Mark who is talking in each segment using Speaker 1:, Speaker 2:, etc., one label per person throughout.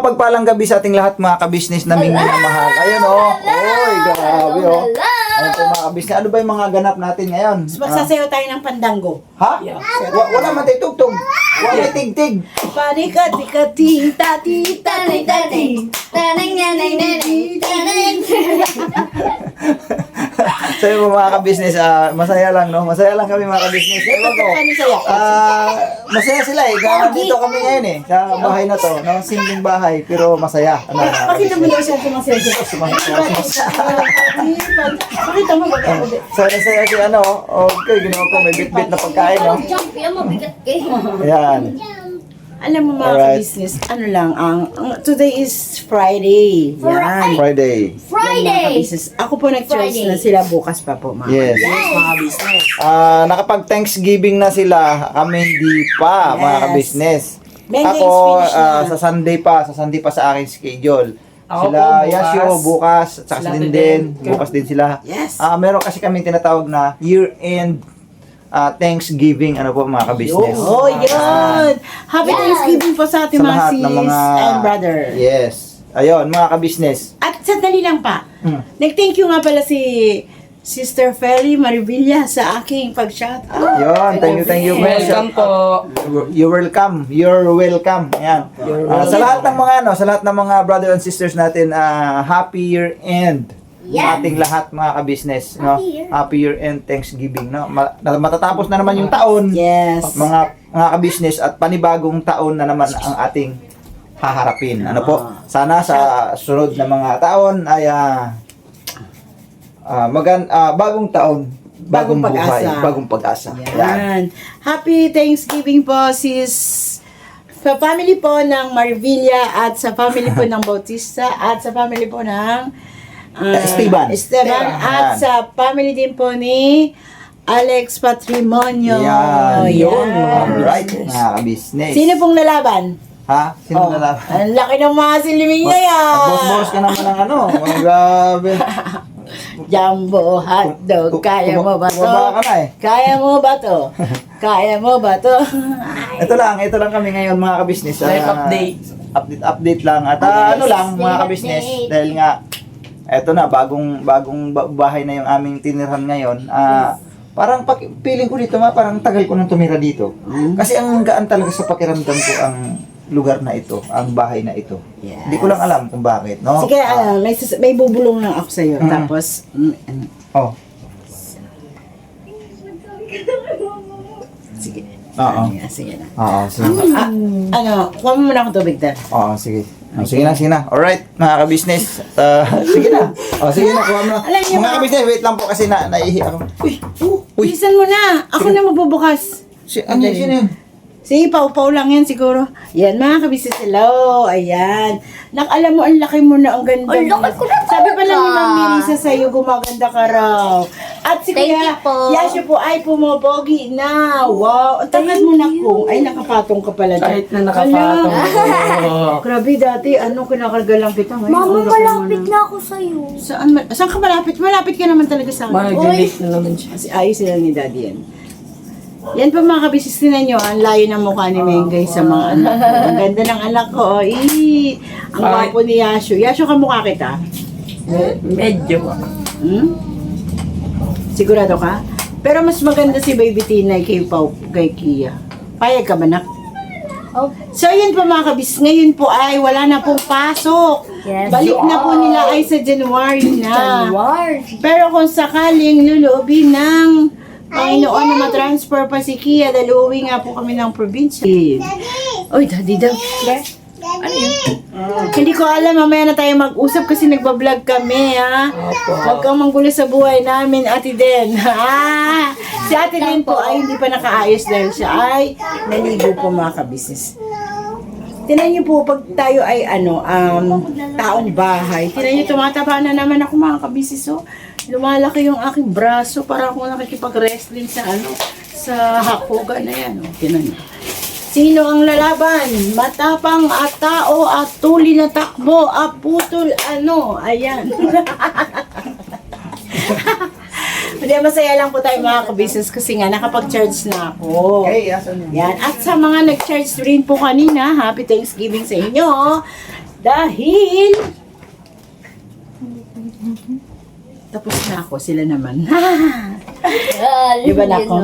Speaker 1: mapagpalang gabi sa ating lahat mga kabisnes na minamahal. Ayun oh. Oy, grabe oh. Ayun po mga kabisnes. Ano ba yung mga ganap natin ngayon?
Speaker 2: Magsasayaw tayo ng pandango.
Speaker 1: Ha? Wala man tayo tugtog. Wala tig-tig.
Speaker 2: Parikati-kati, tati-tati-tati.
Speaker 1: So yung mga kabisnes, masaya lang no? Masaya lang kami mga kabisnes. Ewan ko. Masaya sila eh. Kaya dito kami ngayon eh. Sa bahay na to. No? Simpleng bahay. Pero masaya. Ano,
Speaker 2: Pakita mo daw siya sumasaya. Pakita mo ba?
Speaker 1: Saya si ano. Okay, ginawa ko. May bit-bit na pagkain no? Ayan.
Speaker 2: Alam mo mga
Speaker 1: Alright.
Speaker 2: ka-business, ano lang, today is Friday. Yan.
Speaker 1: Friday.
Speaker 2: Yan, mga ka-business. Ako po nag-church na sila bukas pa po mga
Speaker 1: Yes.
Speaker 2: mga business.
Speaker 1: Nakapag-Thanksgiving na sila. Kami hindi pa, mga
Speaker 2: Yes.
Speaker 1: kabisnes.
Speaker 2: Mendings
Speaker 1: Ako,
Speaker 2: finish na.
Speaker 1: sa Sunday pa sa aking schedule.
Speaker 3: Ako
Speaker 1: Sila,
Speaker 3: po, bukas.
Speaker 1: Yasio, bukas, tsaka
Speaker 3: Sila
Speaker 1: si
Speaker 3: din.
Speaker 1: Linden, bukas din sila.
Speaker 2: Yes.
Speaker 1: Meron kasi kami tinatawag na year-end Thanksgiving, ano po mga kabisnes.
Speaker 2: Oh, yun! Happy Thanksgiving po sa ating
Speaker 1: Sa
Speaker 2: mga
Speaker 1: lahat
Speaker 2: sis
Speaker 1: ng mga
Speaker 2: and brother.
Speaker 1: Yes. Ayun, mga kabisnes.
Speaker 2: At sandali lang pa.
Speaker 1: Hmm.
Speaker 2: Nag-thank you nga pala si Sister Feli Marivilla sa aking pag-shout out.
Speaker 1: Yun, thank you.
Speaker 3: Welcome po.
Speaker 1: You're welcome. Ayan. Sa lahat ng mga sa lahat ng mga brother and sisters natin, happy year-end. Ating lahat mga ka-business, no? Happy year-end Thanksgiving, no? Matatapos na naman yung taon.
Speaker 2: Yes.
Speaker 1: Mga ka-business at panibagong taon na naman ang ating haharapin. Ano po? Sana sa sunod na mga taon ay bagong taon, bagong buhay, bagong pag-asa.
Speaker 2: Yan. Happy Thanksgiving po sa family po ng Marvilla at sa family po ng Bautista at sa family po ng
Speaker 1: Esteban.
Speaker 2: At sa family din po ni Alex Patrimonio.
Speaker 1: Yan.
Speaker 2: Yan.
Speaker 1: Alright, mga ka-business.
Speaker 2: Sino pong lalaban?
Speaker 1: Ha? Sino nalaban?
Speaker 2: Ang laki ng mga siliming na yan.
Speaker 1: Boss ka naman ng ano. Grabe.
Speaker 2: Jumbo hotdog, kaya mo ba to?
Speaker 1: Bumaba ka na eh.
Speaker 2: Kaya mo ba to? Kaya mo ba to?
Speaker 1: Ito lang kami ngayon mga ka-business.
Speaker 3: Life update.
Speaker 1: Update lang. At ano lang mga ka-business. Dahil nga, eto na, bagong bahay na yung aming tinirhan ngayon. Parang feeling ko dito, parang tagal ko nang tumira dito. Kasi ang gaan talaga sa pakiramdam ko ang lugar na ito, ang bahay na ito.
Speaker 2: Yes.
Speaker 1: Hindi ko lang alam kung bakit, no?
Speaker 2: Sige, may bubulong lang ako sa'yo. Tapos,
Speaker 1: Oh.
Speaker 2: sige.
Speaker 1: Oo.
Speaker 2: Sige na.
Speaker 1: Oo, sige.
Speaker 2: Kuha mo muna akong tubig dahil.
Speaker 1: Oo, sige. Sige na. Alright, mga ka-business. Sige na. Sige na, kuha mo na.
Speaker 2: Alam niyo
Speaker 1: Mga
Speaker 2: ba-
Speaker 1: ka-business, wait lang po kasi naihi ako. Uy!
Speaker 2: Bilisan mo na. Ako na magbubukas.
Speaker 1: Sino yun?
Speaker 2: Sige, pau-pau lang yan siguro. Yan, mga kabisnes, hello. Ayan. Alam mo, ang laki mo na, ang ganda.
Speaker 4: Ang laki ko na
Speaker 2: Sabi pa lang ni
Speaker 4: talaga.
Speaker 2: Ma'am Melissa sa'yo, gumaganda ka raw. At si
Speaker 4: Thank
Speaker 2: Kuya
Speaker 4: you po.
Speaker 2: Yasio po ay pumabogi na. Wow. Ang tagal mo na ko. Ay, nakapatong ka pala dyan.
Speaker 3: Kahit na nakapatong.
Speaker 2: Grabe dati, kinakarga lang kita. Ngayon,
Speaker 4: Mama,
Speaker 2: ang laki mo
Speaker 4: malapit na ako sa'yo.
Speaker 2: Saan ka malapit? Malapit ka naman talaga sa akin.
Speaker 3: Mag-delete na naman siya.
Speaker 2: Kasi ayos sila ni Daddy yan. Yan pa mga kabisnes nyo, ang layo ng mukha ni Mengay sa mga anak ko. Ang ganda ng anak ko. Ang gwapo ni Yasio. Yasio, kamukha kita?
Speaker 3: Medyo.
Speaker 2: Sigurado ka? Pero mas maganda si Baby Tina kay Kia. Payag ka ba, nak?
Speaker 4: Oh.
Speaker 2: So yun po mga kabis, ngayon po ay wala na pong pasok.
Speaker 4: Yes.
Speaker 2: Balik na po nila ay sa January na.
Speaker 4: January.
Speaker 2: Pero kung sakaling luluobin ng Panginoon na matransfer pa si Kia, dahil uuwi nga po kami ng probinsya. Oy, Daddy daw.
Speaker 3: Ano yun?
Speaker 2: Hindi ko alam, mamaya na tayo mag-usap kasi nagbablog kami, ha? Huwag kang manggulo sa buhay namin, Ate Den. Si Ate Den po ay hindi pa nakaayos dahil siya ay naligo po mga kabisnes. Tinan niyo po, pag tayo ay taong bahay, tinan niyo, tumataba na naman ako mga kabisnes, oh. Lumalaki yung aking braso para ako nakikipag-wrestling sa hakugan na yan, oh. Tinan niyo. Sino ang lalaban? Matapang at tao at tuli na takbo at putol ayan. Hindi, masaya lang po tayo mga kabisnes kasi nga nakapag-charge na ako.
Speaker 1: Okay, asan yun?
Speaker 2: Yan. At sa mga nag-charge rin po kanina, Happy Thanksgiving sa inyo. Dahil tapos na ako, sila naman. Diba na ako?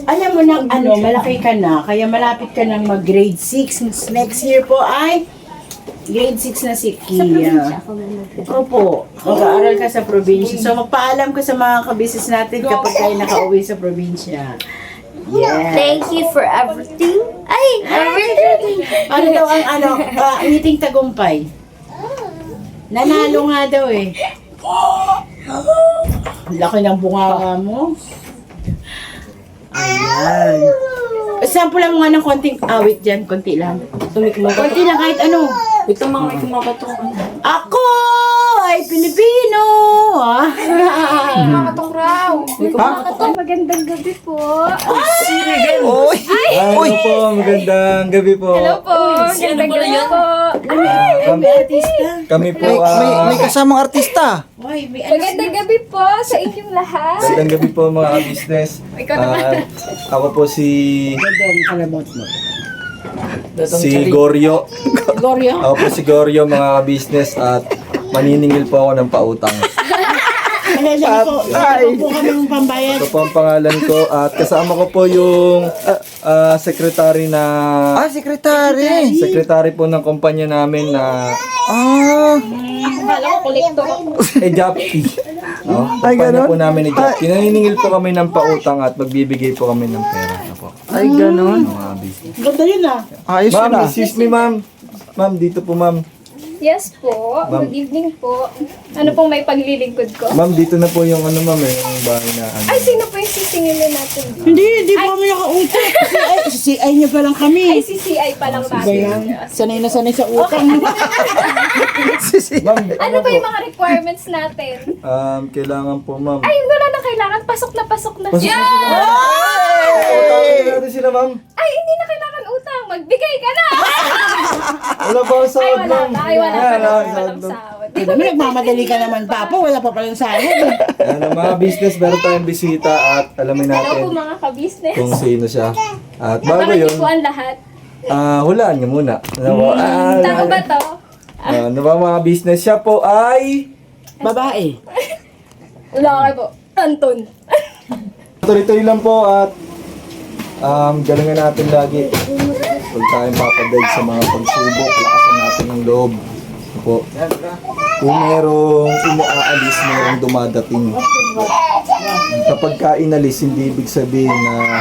Speaker 2: Alam mo nang ano, malaki ka na, kaya malapit ka nang mag-grade 6. Next year po ay grade 6 na si Kia. Opo, mag-aaral ka sa probinsya. So magpaalam ko sa mga kabisnes natin kapag kayo nakauwi sa probinsya. Yeah.
Speaker 4: Thank you for everything. Ay, everything.
Speaker 2: Ano daw ang ano, ngiting tagumpay? Nanalo nga daw eh. Laki ng bunganga mo. Ayan. Sample lang nga ng konting awit dyan, konti lang. Konti lang kahit ano.
Speaker 3: Ito mga may kumabatok.
Speaker 2: Ako ay Pilipino! Ah.
Speaker 4: Makatok raw. Magandang gabi po.
Speaker 1: Uy! Uy!
Speaker 5: Hello po, magandang gabi po.
Speaker 4: Hello po. Magandang gabi po.
Speaker 2: May artista.
Speaker 5: Kami po,
Speaker 1: May kasamang artista.
Speaker 2: Uy, may
Speaker 4: Magandang gabi po sa inyong lahat.
Speaker 5: magandang gabi po mga business.
Speaker 4: Ikaw naman.
Speaker 5: Ako po si
Speaker 2: kalamot mo.
Speaker 5: Goryo.
Speaker 2: Gloria.
Speaker 5: Ako po si Goryo mga business at maniningil po ako ng pautang.
Speaker 2: Pasensya po. Ito po kami ng pambayad.
Speaker 5: Ito po ang pangalan ko at kasama ko po yung secretary na
Speaker 1: Sekretary.
Speaker 5: secretary po ng kumpanya namin na
Speaker 4: Akala ko kolektor ako.
Speaker 5: Ejapti. No?
Speaker 1: Ay,
Speaker 5: Kumpanya
Speaker 1: ganon?
Speaker 5: po namin Ejapti. Naniningil po kami ng pautang at magbibigay po kami ng pera. Apo.
Speaker 1: Ay, ganun.
Speaker 5: Mga business.
Speaker 2: Ganda yun ah.
Speaker 1: Ayos
Speaker 5: Ma'am,
Speaker 1: na.
Speaker 5: excuse me ma'am. Ma'am, dito po ma'am.
Speaker 4: Yes po. Good evening po. Ano pong may paglilingkod ko?
Speaker 5: Ma'am, dito na po yung ano ma'am, yung bahay na ano.
Speaker 4: Ay, sino po yung sisingilin natin?
Speaker 2: Hindi po kami nakautang. Si CI niya pa lang
Speaker 4: Ay,
Speaker 2: kami.
Speaker 4: si CI pa lang ba?
Speaker 2: Sanay na sanay sa utang.
Speaker 5: Ma'am,
Speaker 4: Ano ba yung mga requirements natin?
Speaker 5: kailangan po ma'am.
Speaker 4: Ay, wala na kailangan. Pasok na pasok na.
Speaker 5: Pasok na Utangin natin sila ma'am.
Speaker 4: Ay, hindi na kailangan utang. Magbigay ka na.
Speaker 5: Wala pa ang
Speaker 4: Ay,
Speaker 5: sahod
Speaker 4: wala
Speaker 5: ma'am.
Speaker 4: pa. Ay, wala pa.
Speaker 5: Yan,
Speaker 4: Wala
Speaker 5: ang
Speaker 4: pa
Speaker 5: sahod,
Speaker 4: ng
Speaker 5: ma'am.
Speaker 4: sahod.
Speaker 2: Di ba nagmamadali ka naman, Papa? Wala pa palang sahod.
Speaker 5: Yan, ang mga business, meron tayong bisita at alamin
Speaker 4: Hello
Speaker 5: natin
Speaker 4: po mga ka-business.
Speaker 5: kung sino siya. At bago
Speaker 4: Abangan
Speaker 5: yun,
Speaker 4: niyo po ang lahat.
Speaker 5: hulaan niyo muna.
Speaker 4: Tama ba to?
Speaker 5: Ano ba mga business? Siya po ay
Speaker 2: Babae.
Speaker 4: Wala po. Anton.
Speaker 5: tuloy-tuloy lang po at galingan natin lagi. Huwag tayong papadag sa mga pagsubok. Lakasan natin ang loob. Ito po. Kung merong umaalis, merong dumadating. Kapag ka inalis, hindi ibig sabihin na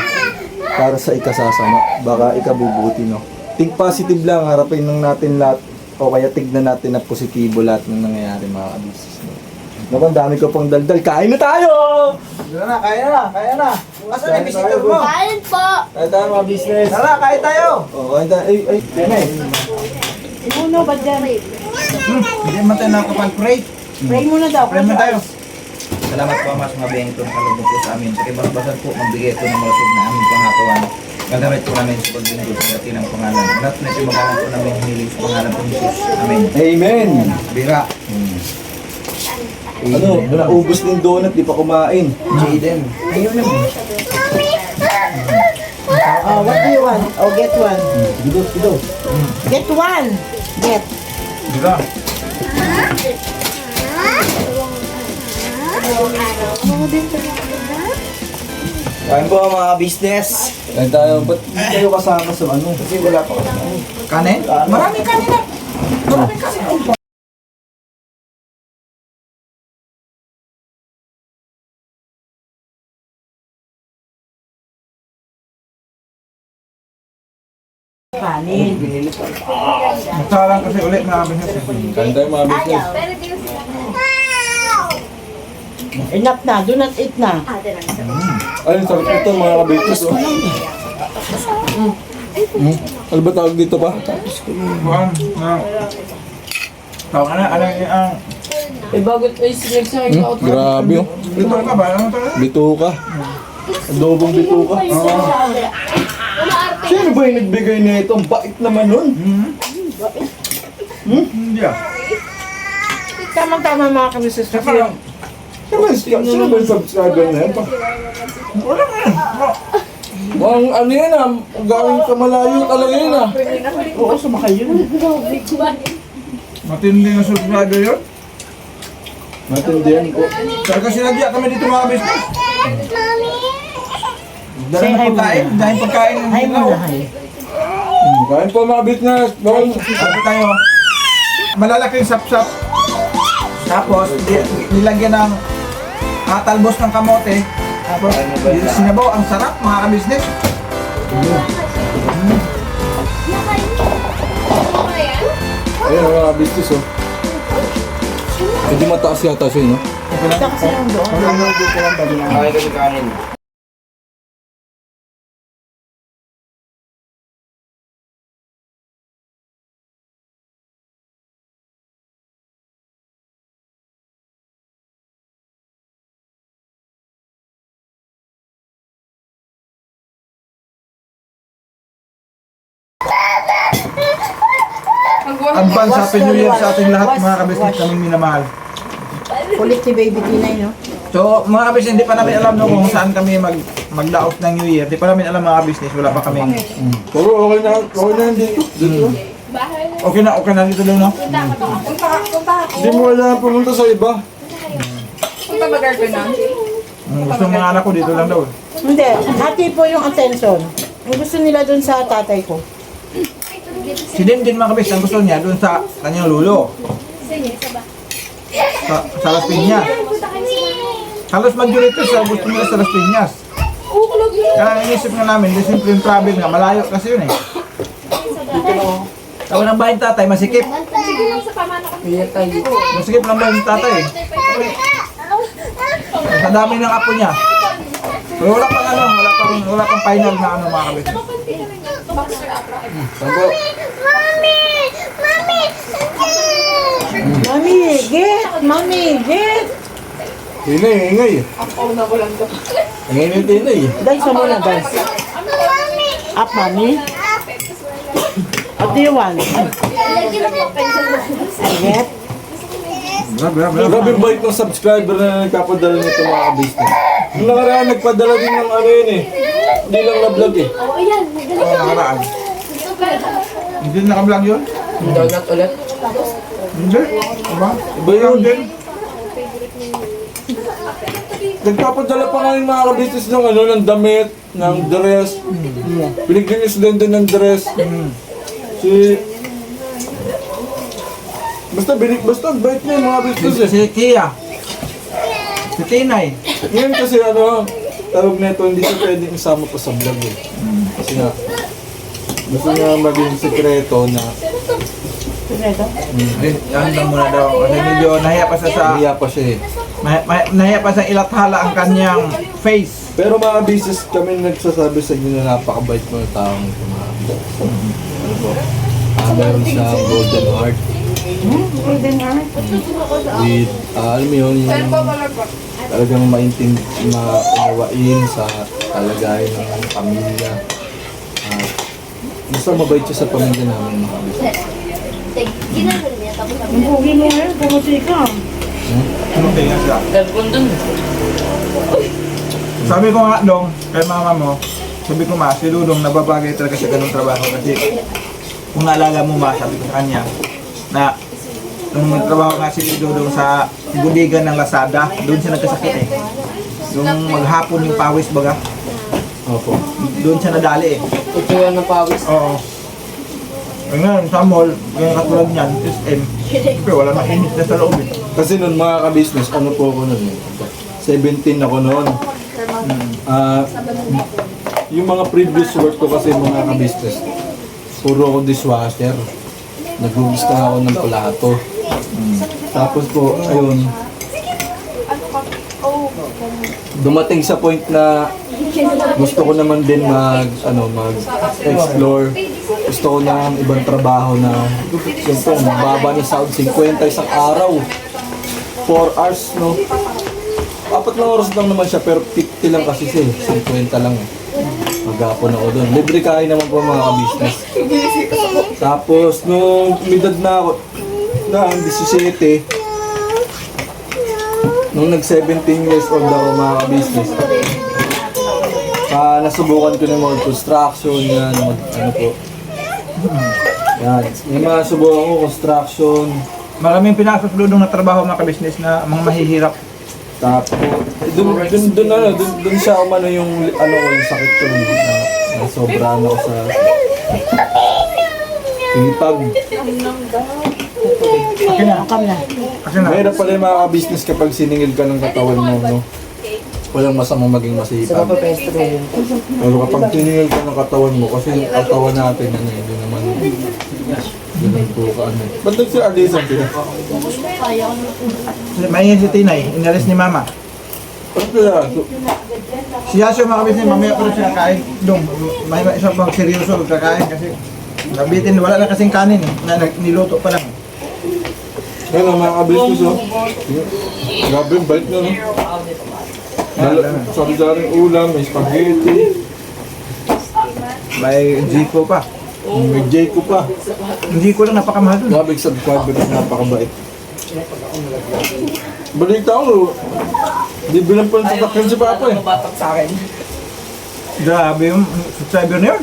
Speaker 5: para sa ikasasama. Baka ikabubuti, no? Think positive lang. Harapin lang natin lahat. O kaya tignan natin na positibo lahat ng nangyayari mga kabisnes. Naku, ang dami ko pang daldal. Kain na tayo!
Speaker 1: Tara na, kaya na, kaya na. Asan yung visitor mo?
Speaker 4: Kain po.
Speaker 5: Kain tayo mga business.
Speaker 1: Tara, kain tayo.
Speaker 5: O, kain tayo. Ay,
Speaker 2: Uno ba dyan?
Speaker 1: Hindi man tayo nakapag-pray.
Speaker 2: Pray muna daw.
Speaker 1: Pray mo tayo. Salamat po mas mga biyeng ito ng kalubog po sa amin. Pakibasbasan po magbigay ito ng malusog na aming pangatawan. Gagawin po namin sa paglingkod sa dating pangalan. Lahat na ito magalang po namin hiniling sa pangalan po ni Jesus. Amen.
Speaker 5: Amen!
Speaker 1: Bira.
Speaker 5: Ano, naubos ng donut, di pa kumain.
Speaker 1: Jaden. Ayun naman.
Speaker 2: What do you want? Oh, get one.
Speaker 5: Ito.
Speaker 2: Get one. Get.
Speaker 1: Bira.
Speaker 5: Kain po mga business. Kain tayo. Ba't hindi kayo kasama sa ano?
Speaker 1: Kasi wala pa. Kanin? Maraming kanin na. Maraming kanin.
Speaker 2: Kanin.
Speaker 1: Magsalang kasi ulit mga business.
Speaker 5: Kain tayo mga business.
Speaker 2: Enough na. Do not eat na.
Speaker 5: Ayun, sarap ito mga kabusiness. Ano ba tawag dito pa?
Speaker 1: Tawag ka na, ano yung
Speaker 2: Eh, bagot ay sige sa
Speaker 5: Grabe oh.
Speaker 1: Ito ka ba? Ano to?
Speaker 5: Bituka. Adobong bituka. Sino ba yung nagbigay nito? Ang bait naman nun.
Speaker 1: Hindi ah.
Speaker 2: Tama-tama mga kamisis.
Speaker 1: Saka lang.
Speaker 5: Sino ba yung subscriber na yan?
Speaker 1: Wala nga.
Speaker 5: Ang ano yan ah, gawin ka malayo talaga yun ah.
Speaker 2: Oo, sumakay yun.
Speaker 6: Matindi ang subscriber yun.
Speaker 5: Natindihan po.
Speaker 6: Saka kasi nagya kami dito mga business. Dala
Speaker 2: Say
Speaker 6: ng
Speaker 2: hi
Speaker 6: pagkain.
Speaker 2: muna.
Speaker 6: Dahil pagkain ng
Speaker 2: Hi
Speaker 6: ilaw.
Speaker 2: muna, hi.
Speaker 5: Kain po mga business. Bawal.
Speaker 6: Sabi tayo, malalaking sapsap. Tapos, nilagyan ng talbos ng kamote. Tapos, sinabaw. Ang sarap mga ka-business.
Speaker 5: Ayun mga business oh. Hindi mataas yata siya, no?
Speaker 2: Ito kasi lang doon. Dito lang bali na.
Speaker 1: Okay kasi kanin.
Speaker 6: Advance Happy New Year sa ating lahat mga ka-business naming minamahal.
Speaker 2: Kulit ni Baby Tinay, no?
Speaker 6: So, mga ka-business, hindi pa namin alam no, kung saan kami magdaos ng New Year. Hindi pa namin alam mga ka-business, wala pa kaming...
Speaker 5: Pero okay na hindi. Dito.
Speaker 6: Okay na dito lang, no?
Speaker 5: Hindi mo kailangan pumunta sa iba.
Speaker 6: Gusto ng mga anak ko dito lang daw.
Speaker 2: Hindi, hati po yung attention. Ang gusto nila doon sa tatay ko.
Speaker 6: Si Din mga ka-business, ang gusto niya doon sa kanyang lulo. Sa Las Piñas. Halos majority sa gusto nila sa Las Piñas. Kaya inisip nga namin, di simple yung travel nga, malayo kasi yun eh. Tawag ng bahay ng tatay, masikip. Masikip lang bahay ng tatay eh. Sa dami ng apo niya. Pero wala pang final na ano mga kabit.
Speaker 5: Sampo.
Speaker 2: Mami, get! Mami, get!
Speaker 5: Ingay. Ingay na yung tinay.
Speaker 2: Dance mo na, dance. Up, Mami. What do you want? Get?
Speaker 5: Grabe yung bait ng subscriber na nagpapadala nito mga business. Yung nakaraan nagpadala din ng ano yun eh. Hindi lang na-vlog eh.
Speaker 6: Nakaraan. Hindi naka-vlog yun?
Speaker 3: Donut ulit.
Speaker 6: Hindi. Aba?
Speaker 5: Iba yun din. Nagpapadala pa nga yung mga kabisis ng ano, ng damit, ng dress. Piliginis din ng dress. Basta bait niya yung mga business eh.
Speaker 6: Si Kia. Si Tinay.
Speaker 5: Ngayon kasi ano, tawag na ito, hindi siya pwedeng isama pa sa vlog eh. Kasi nga, gusto niya maging sekreto na
Speaker 6: Yan lang muna daw. Kasi medyo nahiya pa
Speaker 5: nahiya pa siya eh.
Speaker 6: nahiya pa sa ilathala ang kanyang face.
Speaker 5: Pero mga business kami nagsasabi sa inyo na napakabait mo ng taong ito mga ano po? Meron siyang golden heart.
Speaker 2: Golden heart?
Speaker 5: With, alam mo yun, yung talagang maunawain sa kalagayan ng pamilya. Basta mabait siya sa pamilya namin mga business.
Speaker 2: Ang pugi mo ngayon, pumuti ka.
Speaker 6: Ano kaya siya? Sabi ko nga dong, kay mama mo, sabi ko si Dudong nababagay talaga sa ganung trabaho kasi kung naalala mo sabi ko sa kanya na nung nagtrabaho nga si Dudong sa budigan ng Lazada, doon siya nagkasakit eh. Yung maghapon yung pawis baga,
Speaker 5: Opo.
Speaker 6: doon siya nadali eh.
Speaker 3: Ito yan ng pawis.
Speaker 6: Oo. Eh ngayon, sa mall, ganyan katulad niyan, SM, pero wala nang init na sa loob eh.
Speaker 5: Kasi noon mga ka-business, ano po ako noon eh. 17 ako noon. Yung mga previous work ko kasi mga ka-business, puro ako dishwasher. Nagugusta ako ng plato. Tapos po, ayun, dumating sa point na gusto ko naman din mag-explore. Gusto ko ng ibang trabaho na yung baba na sahod 50 isang araw. 4 hours, no? 4 na oras lang naman siya, pero 50 lang kasi siya, 50 lang eh. Maghapon ako doon. Libre kain naman po mga ka-business. Tapos, nung umidad na ako, na 17, nung nag-17 years old ako mga ka-business, nasubukan ko ng mga construction, yan, ano po. Yan, yung mga subukan ko, construction,
Speaker 6: Maraming pinasok Dudong na trabaho mga kabisnes na mga mahihirap.
Speaker 5: Tapos, dun siya umano yung, yung sakit ko nun, na sobra ako sa ipag.
Speaker 6: Akin na.
Speaker 2: Kami na.
Speaker 6: Kasi na.
Speaker 5: Mahirap pala yung mga business kapag siningil ka ng katawan mo, no? Walang masamang maging masipag. Pero kapag siningil ka ng katawan mo, kasi yung katawan natin, hindi naman, ganun po ka, Ba't si Alisa,
Speaker 6: Maingin si Tinay, inalis ni Mama.
Speaker 5: Ba't kaya?
Speaker 6: Si Yasio mga kabisnes, mamaya pa rin siya kakain. Dong, may isa pang seryoso kakain kasi nabitin, wala na kasing kanin eh, na niluto pa lang.
Speaker 5: Kaya mga business, oh. Grabe yung bite na, no? Sari-saring ulam, may spaghetti,
Speaker 6: May Zico pa.
Speaker 5: may Jayco pa.
Speaker 6: Hindi ko lang napakamahal dun.
Speaker 5: Grabe yung subscriber na napakabait. Balita ko, di bilang pa ng sasakyan si Papa eh.
Speaker 6: Grabe yung subscriber na yun.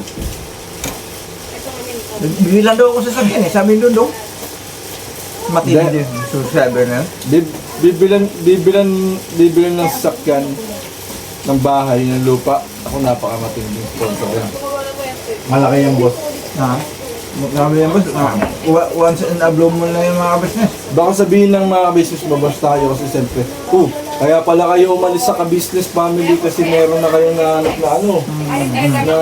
Speaker 6: Bilang daw ako sa sakyan eh, sabi doon dong. Matindi
Speaker 5: Hindi.
Speaker 6: din yung subscriber na yun.
Speaker 5: Bibilan ng sasakyan ng bahay, ng lupa. Ako napakamatinding sponsor yan. Malaki yung boss.
Speaker 6: Ha? Grabe yan boss. Once in a blue moon lang yung mga kabisnes.
Speaker 5: Baka sabihin ng mga business babas tayo kasi siyempre, kaya pala kayo umalis sa ka-business family kasi meron na kayong nahanap na na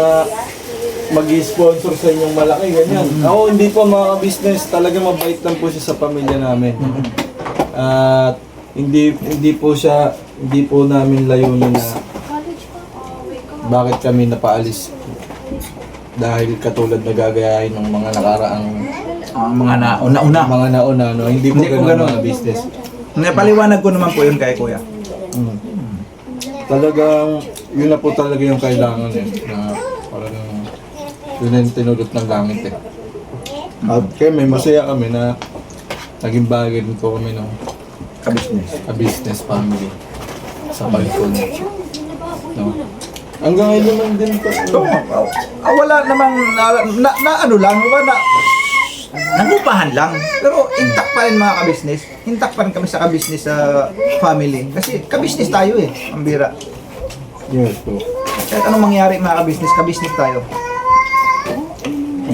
Speaker 5: mag-sponsor sa inyong malaki, ganyan. Ako hindi po mga ka-business, talaga mabait lang po siya sa pamilya namin. At hindi po namin layunin na bakit kami napaalis. Dahil katulad na gagayahin ng mga nakaraang
Speaker 6: Ang mga nauna-una.
Speaker 5: mga nauna, no? Hindi po
Speaker 6: Hindi po
Speaker 5: ganun
Speaker 6: ganun.
Speaker 5: mga business.
Speaker 6: Napaliwanag ko naman po yun kay Kuya.
Speaker 5: Talagang, yun na po talaga yung kailangan eh. Na parang, yun yung tinulot ng langit eh. At kaya may masaya kami na naging bagay din po kami ng ka-business family sa Baliton. No? Hanggang ngayon naman din po.
Speaker 6: So, wala namang ano lang, ba na nagupahan lang. Pero intact pa rin mga kabisnes. Intact pa rin kami sa kabisnes sa family. Kasi kabisnes tayo eh, ang bira.
Speaker 5: Yes po.
Speaker 6: Kahit anong mangyari mga kabisnes tayo.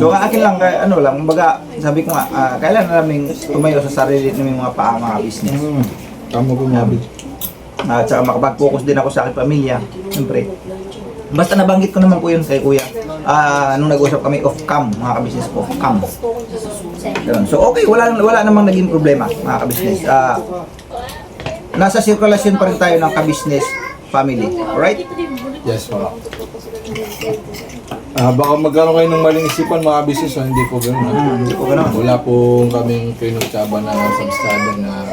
Speaker 6: So akin lang, kumbaga, sabi ko nga, kailan namin tumayo sa sarili ng mga paa mga business.
Speaker 5: Tama po mga business.
Speaker 6: At saka makapag-focus din ako sa aking pamilya, siyempre. Basta nabanggit ko naman po yun kay Kuya. Nung nag-usap kami off-cam, mga kabisnes, off-cam. Ganun. So okay, wala namang naging problema, mga kabisnes. Nasa sirkulasyon pa rin tayo ng kabisnes family, alright?
Speaker 5: Yes po. Baka magkaroon kayo ng maling isipan mga business, hindi po gano'n.
Speaker 6: Hindi po ganun.
Speaker 5: Wala po kaming pinutsaba na subscriber na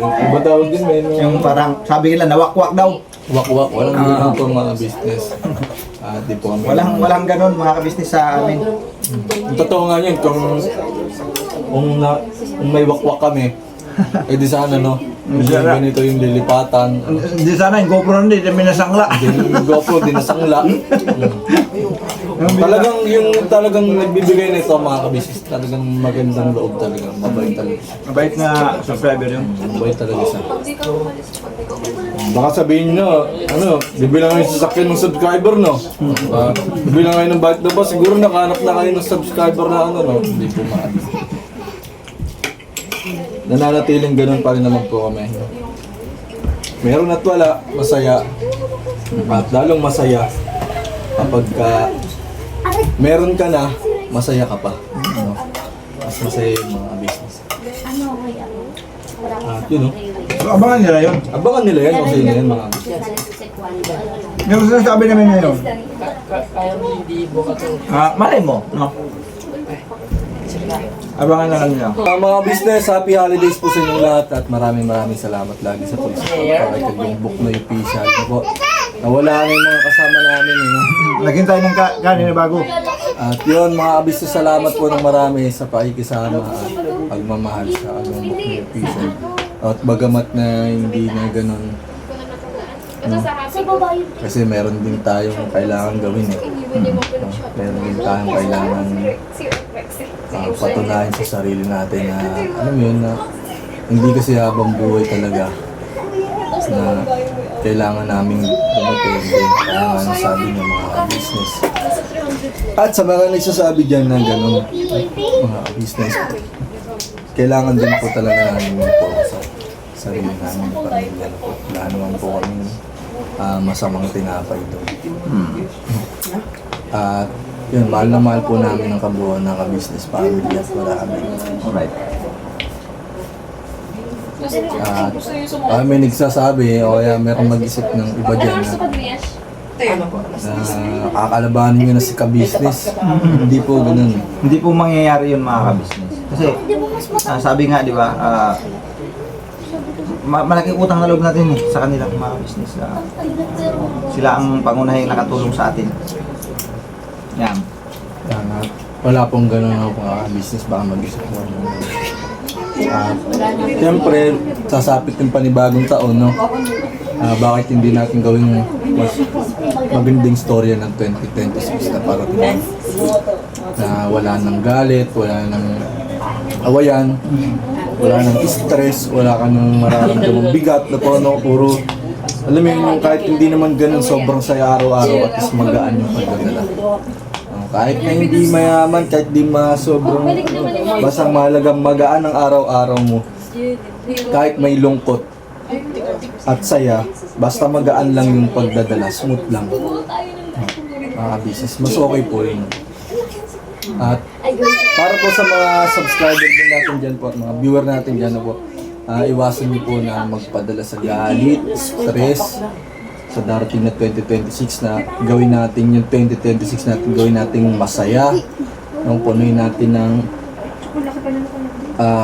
Speaker 5: iba tawag din may
Speaker 6: Yung parang sabi nila, nawakwak daw.
Speaker 5: wak-wak, walang ganun po mga business. Di po kami.
Speaker 6: Walang ganun mga kabisnes sa amin.
Speaker 5: Ang totoo nga yun, kung may wak-wak kami, di sana no, hindi ganito yung lilipatan.
Speaker 6: Hindi sana yung GoPro hindi minasangla.
Speaker 5: Yung GoPro, di nasangla. Talagang nagbibigay nito mga kabisnes, talagang magandang loob talaga, mabait talaga.
Speaker 6: Mabait na subscriber yun.
Speaker 5: Mabait talaga siya. Baka sabihin nyo, bibilang kayo sasakyan ng subscriber, no? Bibilang kayo ng bike na ba, siguro nakahanap na kayo ng subscriber na no? Hindi po maalis. Nananatiling ganun pa rin naman po kami. Meron at wala, masaya. At lalong masaya kapag meron ka na, masaya ka pa. No? Mas masaya yung mga business. At yun, no?
Speaker 6: So, abangan nila yun.
Speaker 5: Abangan nila yan, masaya na yan mga business.
Speaker 6: Yung sinasabi namin ngayon, malay mo, no? Abangan na lang nila.
Speaker 5: Mga business, happy holidays po sa inyong lahat at maraming salamat lagi sa pag-support kay Kagong Book na official na po. Nawala na yung mga kasama namin, no?
Speaker 6: Lagyan tayo ng kanin na bago.
Speaker 5: At yun, mga business, salamat po ng marami sa pakikisama at pagmamahal sa Kagong Book na official. At bagamat na hindi na ganun, no? Kasi meron din tayong kailangan gawin eh. Meron din tayong kailangan patunayan sa sarili natin na, alam mo yun, na hindi kasi habang buhay talaga na kailangan naming dumepende. Kaya nga sabi ng mga business. At sa mga nagsasabi dyan na gano'n, mga business, kailangan din po talaga namin po sa sarili namin pamilya na po. Wala naman po kami masamang tinapay doon. At yun, mahal na mahal po namin ang kabuuan ng ka-business family at marami.
Speaker 1: Alright.
Speaker 5: At may nagsasabi o kaya merong mag-isip ng iba dyan na kakalabanin nyo na si ka-business. Hindi po ganun.
Speaker 1: Hindi po mangyayari yun mga ka-business. Kasi sabi nga, di ba, malaking utang na loob natin sa kanilang mga business. Sila ang pangunahing nakatulong sa atin. Yan.
Speaker 5: Kaya nga, wala pong ganun ako ka-business, baka mag-isip mo. Siyempre, sasapit yung panibagong taon, no? Bakit hindi natin gawing mas magandang storya ng 2026 na parating na wala nang galit, wala nang awayan, wala nang stress, wala ka nang mararamdamang bigat na po, no? Puro, alam mo yun, kahit hindi naman ganun sobrang saya araw-araw at is magaan yung pagdadala. Kahit na hindi mayaman, kahit di sobrang basta mahalagang magaan ang araw-araw mo. Kahit may lungkot at saya, basta magaan lang yung pagdadala, smooth lang. Mga business, mas okay po yun. At para po sa mga subscriber din natin dyan po, mga viewer natin dyan na po, iwasan niyo po na magpadala sa galit, stress, sa darating na 2026 na gawin natin yung 2026 natin gawin nating masaya, nung punuin natin ng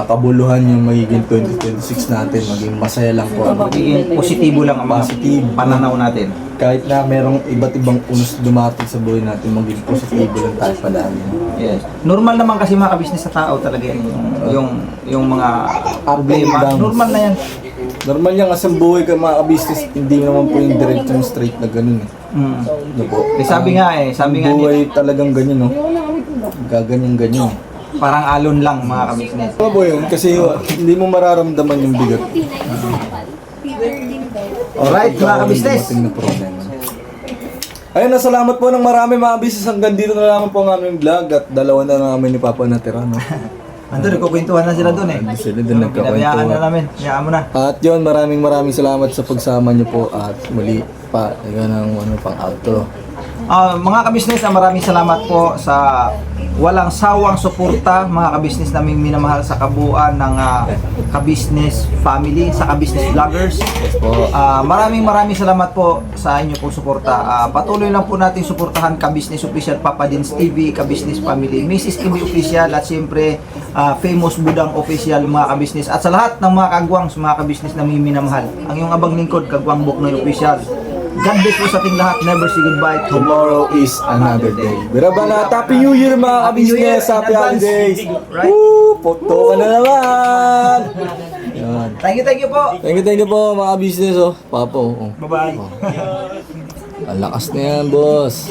Speaker 5: kabuluhan yung magiging 2026 natin, maging masaya lang po.
Speaker 1: Magiging positibo lang ang mga pananaw natin.
Speaker 5: Kahit na merong iba't ibang unos dumating sa buhay natin, maging positibo lang tayo palagi.
Speaker 1: Yes. Normal naman kasi mga ka-business sa tao talaga yan. Yung mga problema.
Speaker 5: downs.
Speaker 1: Normal na yan.
Speaker 5: Normal yan kasi ang buhay ka mga ka-business, hindi naman po yung diretsong straight na ganun. Ano po?
Speaker 1: Sabi nga
Speaker 5: buhay talagang ganyan, no? Gaganyan-ganyan.
Speaker 1: parang alon lang mga ka-business.
Speaker 5: Oo po yun, kasi hindi mo mararamdaman yung bigat.
Speaker 1: Alright mga ka-business.
Speaker 5: Dumating na problema. Ayun, salamat po ng marami mga business. Hanggang dito na lang po ang aming vlog at dalawa na namin ni Papa natira, no?
Speaker 1: Ando, nagkukwentuhan na sila dun eh.
Speaker 5: Sila din
Speaker 1: Pinabiyaan na
Speaker 5: nagkakwentuhan.
Speaker 1: namin. Hayaan mo na.
Speaker 5: At yun, maraming salamat sa pagsama niyo po at muli pa, yun ang pang outro.
Speaker 1: Mga ka-business, maraming salamat po sa walang sawang suporta mga ka-business naming minamahal sa kabuuan ng ka-business family, sa ka-business vloggers. Maraming salamat po sa inyo pong suporta. Patuloy lang po natin suportahan ka-business official Papa Dins TV, ka-business family, Mrs. Kimby official at siyempre famous Budang official mga ka-business. At sa lahat ng mga kagwang sa mga ka-business naming minamahal. Ang iyong abang lingkod, Kagwang Buknoy official. God bless po sa ating lahat. Never say goodbye.
Speaker 5: Tomorrow is another day. Birabanat, Happy New Year mga ka-business! Happy holidays!
Speaker 1: Right?
Speaker 5: Woo! Poto ka na naman! Yan.
Speaker 1: Thank you po.
Speaker 5: Thank you po mga ka-business, oh. Papo, oh.
Speaker 1: Bye-bye.
Speaker 5: Ang lakas na yan, boss.